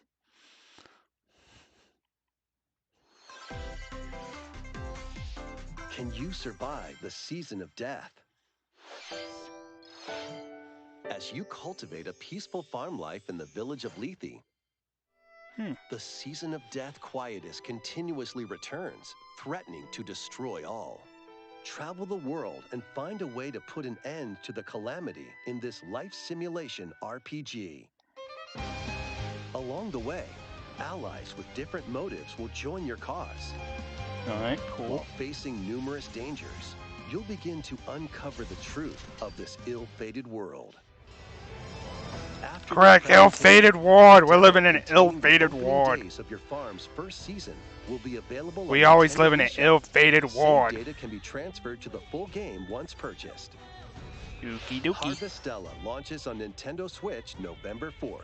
Can you survive the season of death? As you cultivate a peaceful farm life in the village of Lethe, the season of death quietus continuously returns, threatening to destroy all. Travel the world and find a way to put an end to the calamity in this life simulation RPG. Along the way, allies with different motives will join your cause. Alright, cool. While facing numerous dangers, you'll begin to uncover the truth of this ill-fated world. After Correct, ill-fated ward. We're living in an ill-fated opening ward. days of your farm's first season will be available We on always Nintendo live in an eShop. ill-fated Save ward. data can be transferred to the full game once purchased. Dookie dookie. Harvestella launches on Nintendo Switch November 4th.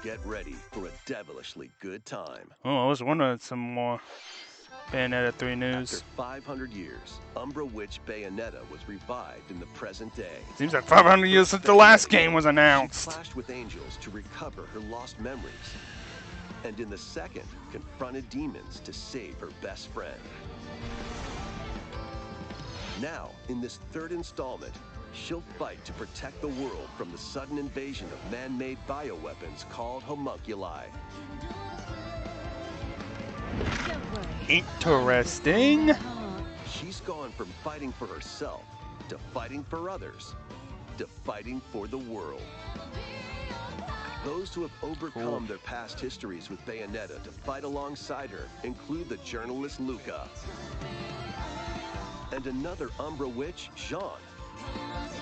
Get ready for a devilishly good time. Oh, I was wondering some more Bayonetta 3 news. After 500 years, Umbra Witch Bayonetta was revived in the present day. Seems like 500 years since the last game was announced. She clashed with angels to recover her lost memories. And in the second, confronted demons to save her best friend. Now, in this third installment, she'll fight to protect the world from the sudden invasion of man-made bioweapons called homunculi. Interesting. She's gone from fighting for herself to fighting for others to fighting for the world. Those who have overcome their past histories with Bayonetta to fight alongside her include the journalist Luca and another Umbra witch, Jean.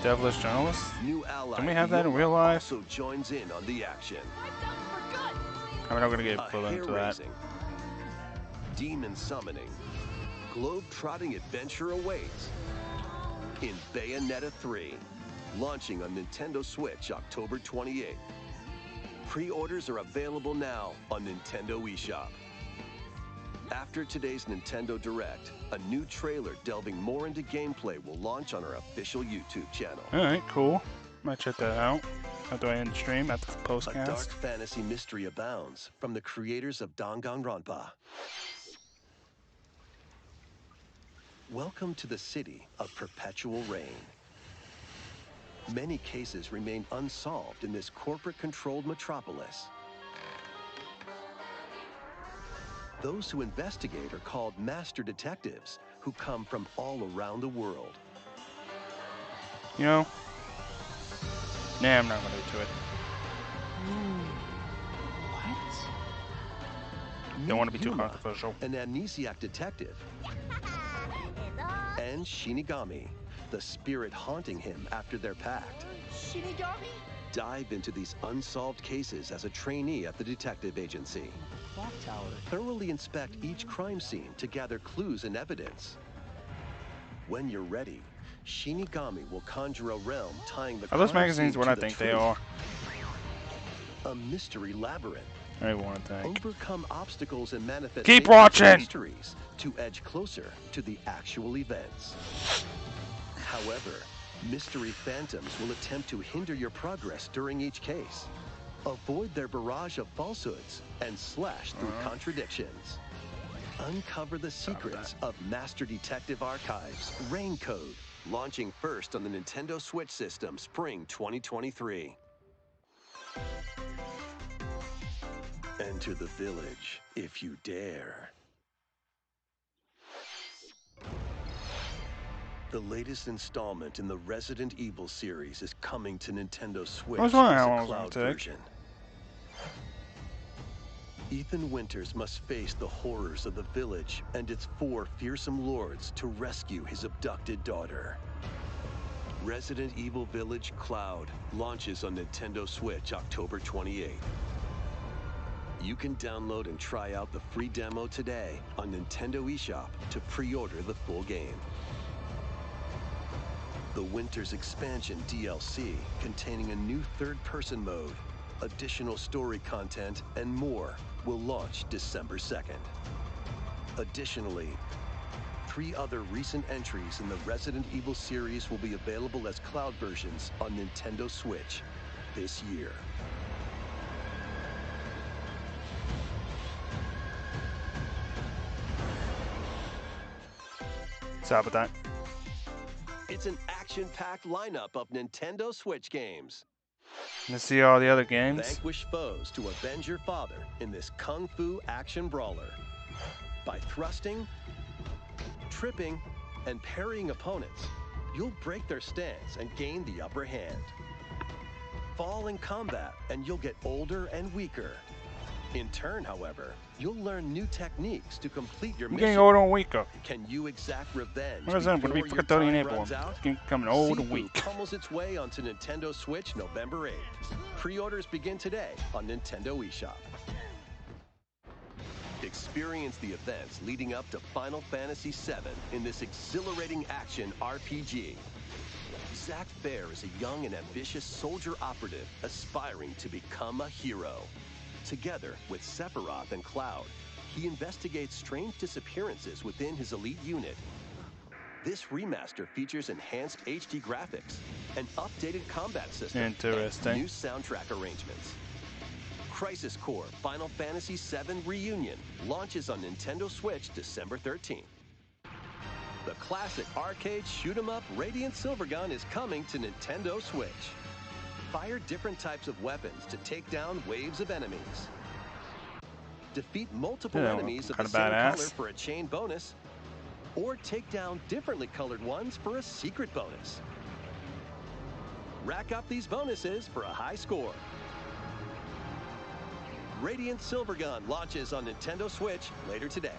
Devilish journalist? New ally Don't we have that in Viola real life? also joins in on the action. I'm not gonna get full into that. Hair-raising, demon summoning, globe-trotting adventure awaits in Bayonetta 3, launching on Nintendo Switch October 28th. Pre-orders are available now on Nintendo eShop. After today's Nintendo Direct, a new trailer delving more into gameplay will launch on our official YouTube channel. Alright, cool. Might check that out. After I end the stream, after the A dark postcast. fantasy mystery abounds from the creators of Danganronpa. Welcome to the city of perpetual rain. Many cases remain unsolved in this corporate-controlled metropolis. Those who investigate are called master detectives, who come from all around the world. You know? Nah, I'm not gonna do it. What? Don't want to be too Yuma, controversial. an amnesiac detective, and Shinigami, the spirit haunting him after their pact. Shinigami? Dive into these unsolved cases as a trainee at the detective agency. Clock tower. Thoroughly inspect each crime scene to gather clues and evidence. When you're ready, Shinigami will conjure a realm tying the Are those crime magazines scene what to I the think they truth. are? A mystery labyrinth. I want to think. Overcome obstacles and manifestations Keep of watching! mysteries to edge closer to the actual events. However, mystery phantoms will attempt to hinder your progress during each case. Avoid their barrage of falsehoods and slash through contradictions. Uncover the secrets of Master Detective Archives Rain Code, launching first on the Nintendo Switch system spring 2023. Enter the village if you dare. The latest installment in the Resident Evil series is coming to Nintendo Switch was as wondering how long a it was gonna cloud take. version. Ethan Winters must face the horrors of the village and its 4 fearsome lords to rescue his abducted daughter. Resident Evil Village Cloud launches on Nintendo Switch October 28th. You can download and try out the free demo today on Nintendo eShop to pre-order the full game. The Winters Expansion DLC, containing a new third-person mode, additional story content, and more, will launch December 2nd. Additionally, 3 other recent entries in the Resident Evil series will be available as cloud versions on Nintendo Switch this year. Stop with that. It's an action-packed lineup of Nintendo Switch games. Let's see all the other games. Vanquish foes to avenge your father in this kung fu action brawler. By thrusting, tripping, and parrying opponents, you'll break their stance and gain the upper hand. Fall in combat and you'll get older and weaker. In turn, however, you'll learn new techniques to complete your I'm mission. getting old and weaker. Can you exact revenge What is that? I'm gonna be before your freaking 30 time and runs out? becoming old and Sifu weak. pummels its way onto Nintendo Switch November 8th. Pre-orders begin today on Nintendo eShop. Experience the events leading up to Final Fantasy VII in this exhilarating action RPG. Zack Fair is a young and ambitious soldier operative aspiring to become a hero. Together with Sephiroth and Cloud, he investigates strange disappearances within his elite unit. This remaster features enhanced HD graphics, an updated combat system, Interesting. and new soundtrack arrangements. Crisis Core Final Fantasy VII Reunion launches on Nintendo Switch December 13th. The classic arcade shoot-'em-up Radiant Silvergun is coming to Nintendo Switch. Fire different types of weapons to take down waves of enemies. Defeat multiple Yeah, enemies of the kinda same badass. color for a chain bonus, or take down differently colored ones for a secret bonus. Rack up these bonuses for a high score. Radiant Silvergun launches on Nintendo Switch later today.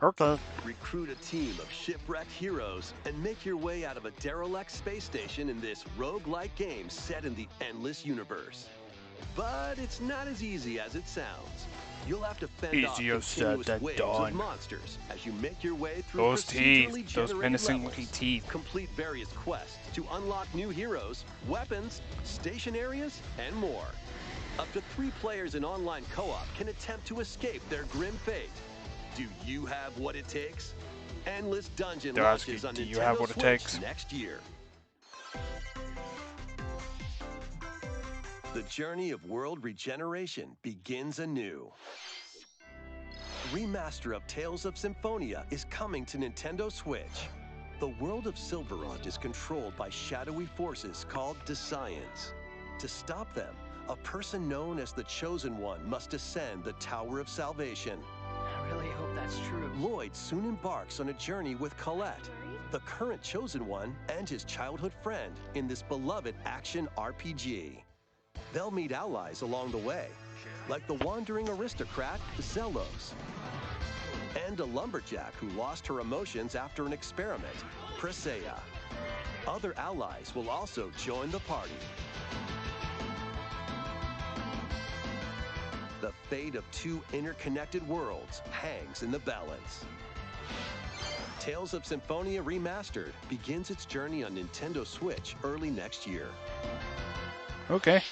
Okay. Recruit a team of shipwrecked heroes and make your way out of a derelict space station in this roguelike game set in the endless universe. But it's not as easy as it sounds. You'll have to fend off Easier said continuous than waves done. of monsters as you make your way through Those teeth, procedurally those generated menacing levels. looking teeth. Complete various quests to unlock new heroes, weapons, station areas, and more. Up to 3 players in online co-op can attempt to escape their grim fate. Do you have what it takes? Endless Dungeon launches on do you Nintendo have what it Switch takes? next year. The journey of world regeneration begins anew. Remaster of Tales of Symphonia is coming to Nintendo Switch. The world of Silverrot is controlled by shadowy forces called Desians. To stop them, a person known as the Chosen One must ascend the Tower of Salvation. I really hope that's true. Lloyd soon embarks on a journey with Colette, the current Chosen One and his childhood friend in this beloved action RPG. They'll meet allies along the way, like the wandering aristocrat Zelos, and a lumberjack who lost her emotions after an experiment, Presea. Other allies will also join the party. The fate of two interconnected worlds hangs in the balance. Tales of Symphonia Remastered begins its journey on Nintendo Switch early next year. Okay.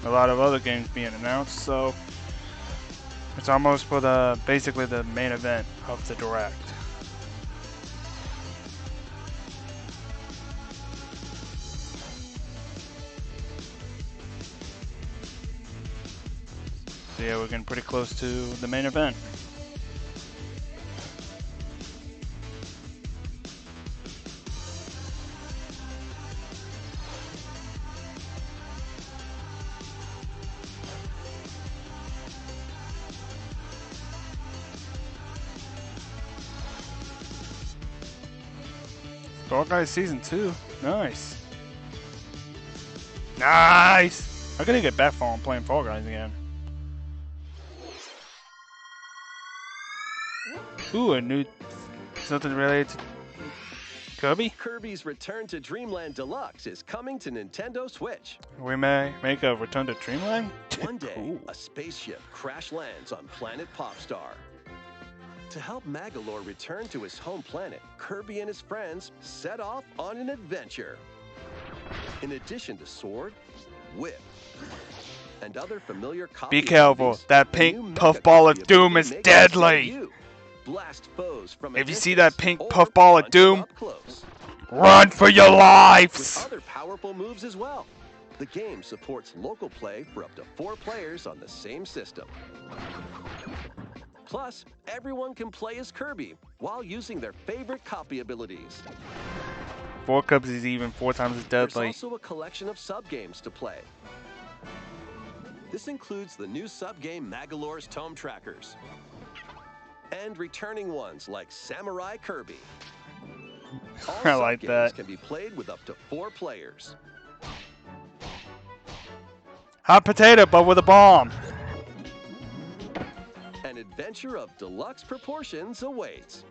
A lot of other games being announced, so it's almost for basically the main event of the Direct. So yeah, we're getting pretty close to the main event. Fall Guys Season 2. Nice. Nice! I gotta get back on playing Fall Guys again. Ooh, a new... something related to Kirby? Kirby's Return to Dreamland Deluxe is coming to Nintendo Switch. We may make a Return to Dreamland? One day, Ooh. a spaceship crash lands on planet Popstar. To help Magolor return to his home planet, Kirby and his friends set off on an adventure. In addition to sword, whip, and other familiar copy Be careful, abilities, that the pink new puffball Mega of doom ability is makes deadly! you blast foes from a If you see distance that pink or puffball of punch doom, up close. run for your With lives! other powerful moves as well. The game supports local play for up to 4 players on the same system. Plus, everyone can play as Kirby while using their favorite copy abilities. 4 Cubs is even 4 times as There's deadly. also a collection of sub-games to play. This includes the new sub-game Magolor's Tome Trackers, and returning ones like Samurai Kirby. All I like sub-games that. can be played with up to 4 players. Hot potato, but with a bomb. An adventure of deluxe proportions awaits.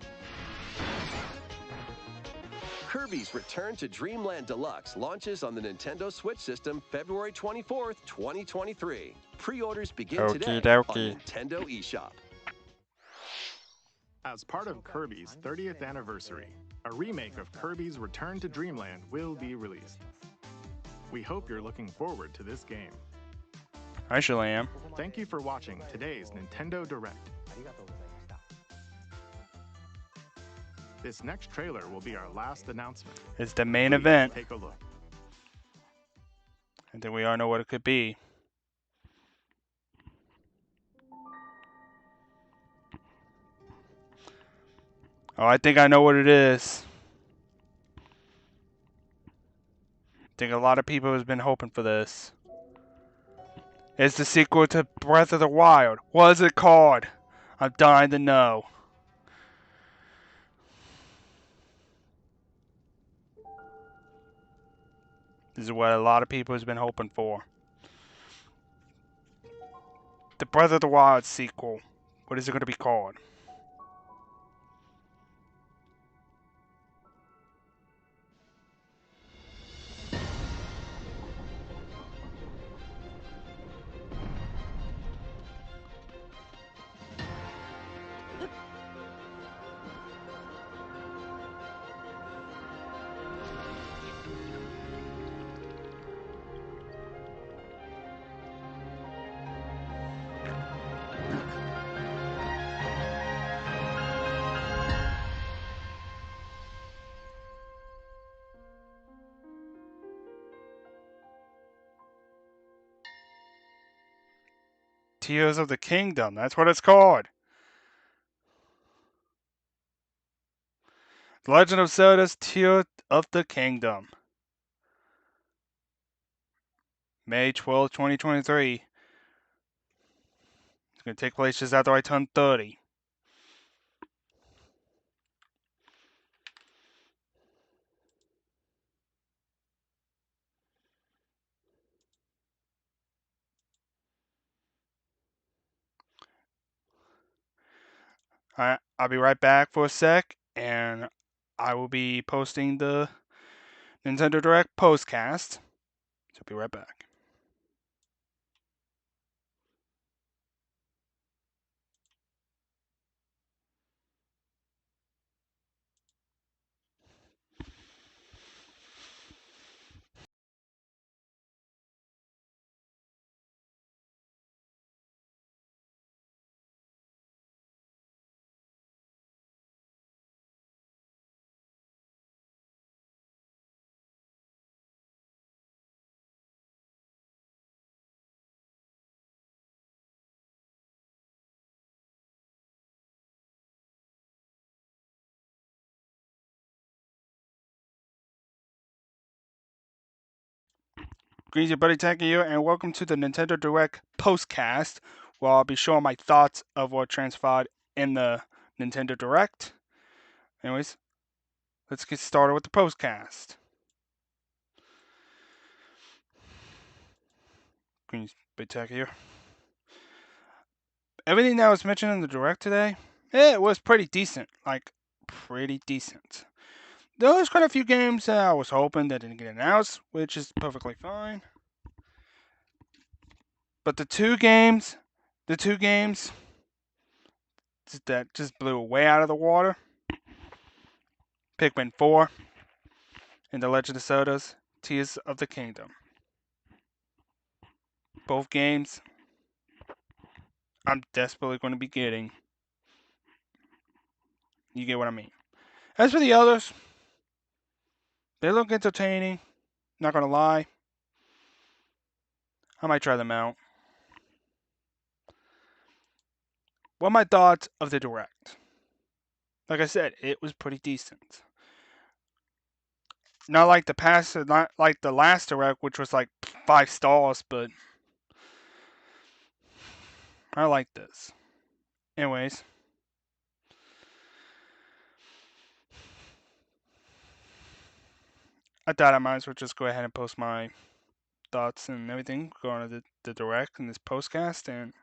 Kirby's Return to Dreamland Deluxe launches on the Nintendo Switch system February 24th, 2023. Pre-orders begin today on Okey-dokey. Nintendo eShop. As part of Kirby's 30th anniversary, a remake of Kirby's Return to Dreamland will be released. We hope you're looking forward to this game. I surely am. Thank you for watching today's Nintendo Direct. This next trailer will be our last announcement. It's the main Please event. Take a look. I think we all know what it could be. Oh, I think I know what it is. I think a lot of people has been hoping for this. It's the sequel to Breath of the Wild. What is it called? I'm dying to know. This is what a lot of people has been hoping for. The Breath of the Wild sequel. What is it going to be called? Tears of the Kingdom. That's what it's called. The Legend of Zelda's Tears of the Kingdom. May 12, 2023. It's going to take place just after I turn 30. I'll be right back for a sec, and I will be posting the Nintendo Direct postcast. So I'll be right back. Greetings, your buddy Tanky here, and welcome to the Nintendo Direct postcast, where I'll be showing my thoughts of what transpired in the Nintendo Direct. Anyways, let's get started with the postcast. Greetings, Big Tech here. Everything that was mentioned in the Direct today, it was pretty decent. Like, pretty decent. There was quite a few games that I was hoping that didn't get announced, which is perfectly fine. But the two games that just blew way out of the water, Pikmin 4 and The Legend of Zelda's Tears of the Kingdom. Both games I'm desperately going to be getting. You get what I mean. As for the others, they look entertaining, not going to lie. I might try them out. What are my thoughts of the Direct? Like I said, it was pretty decent. Not like not like the last Direct, which was like 5 stars, but I like this. Anyways, I thought I might as well just go ahead and post my thoughts and everything going to the Direct in this postcast. And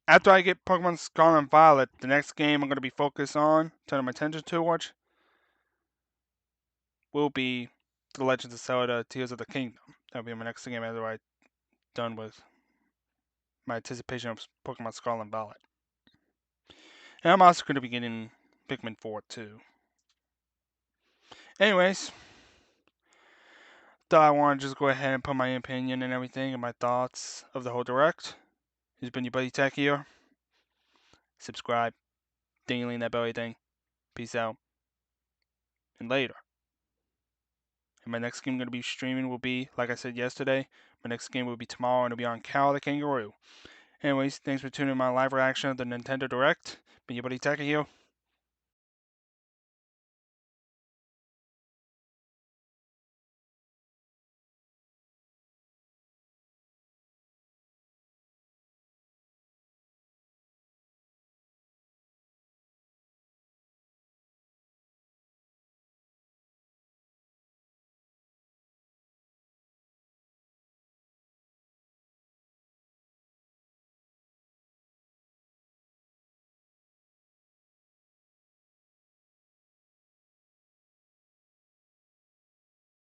after I get Pokemon Scarlet and Violet, the next game I'm going to be focused on, turning my attention towards, will be The Legend of Zelda Tears of the Kingdom. That'll be my next game after I'm done with my anticipation of Pokemon Scarlet and Violet. And I'm also going to be getting Pikmin 4 too. Anyways, thought I want to just go ahead and put my opinion and everything and my thoughts of the whole Direct. It's been your buddy Tech here. Subscribe, dingling that belly thing. Peace out. And later. And my next game I'm going to be streaming will be, like I said yesterday, my next game will be tomorrow and it'll be on Cal the Kangaroo. Anyways, thanks for tuning in my live reaction of the Nintendo Direct. Been your buddy Tech here.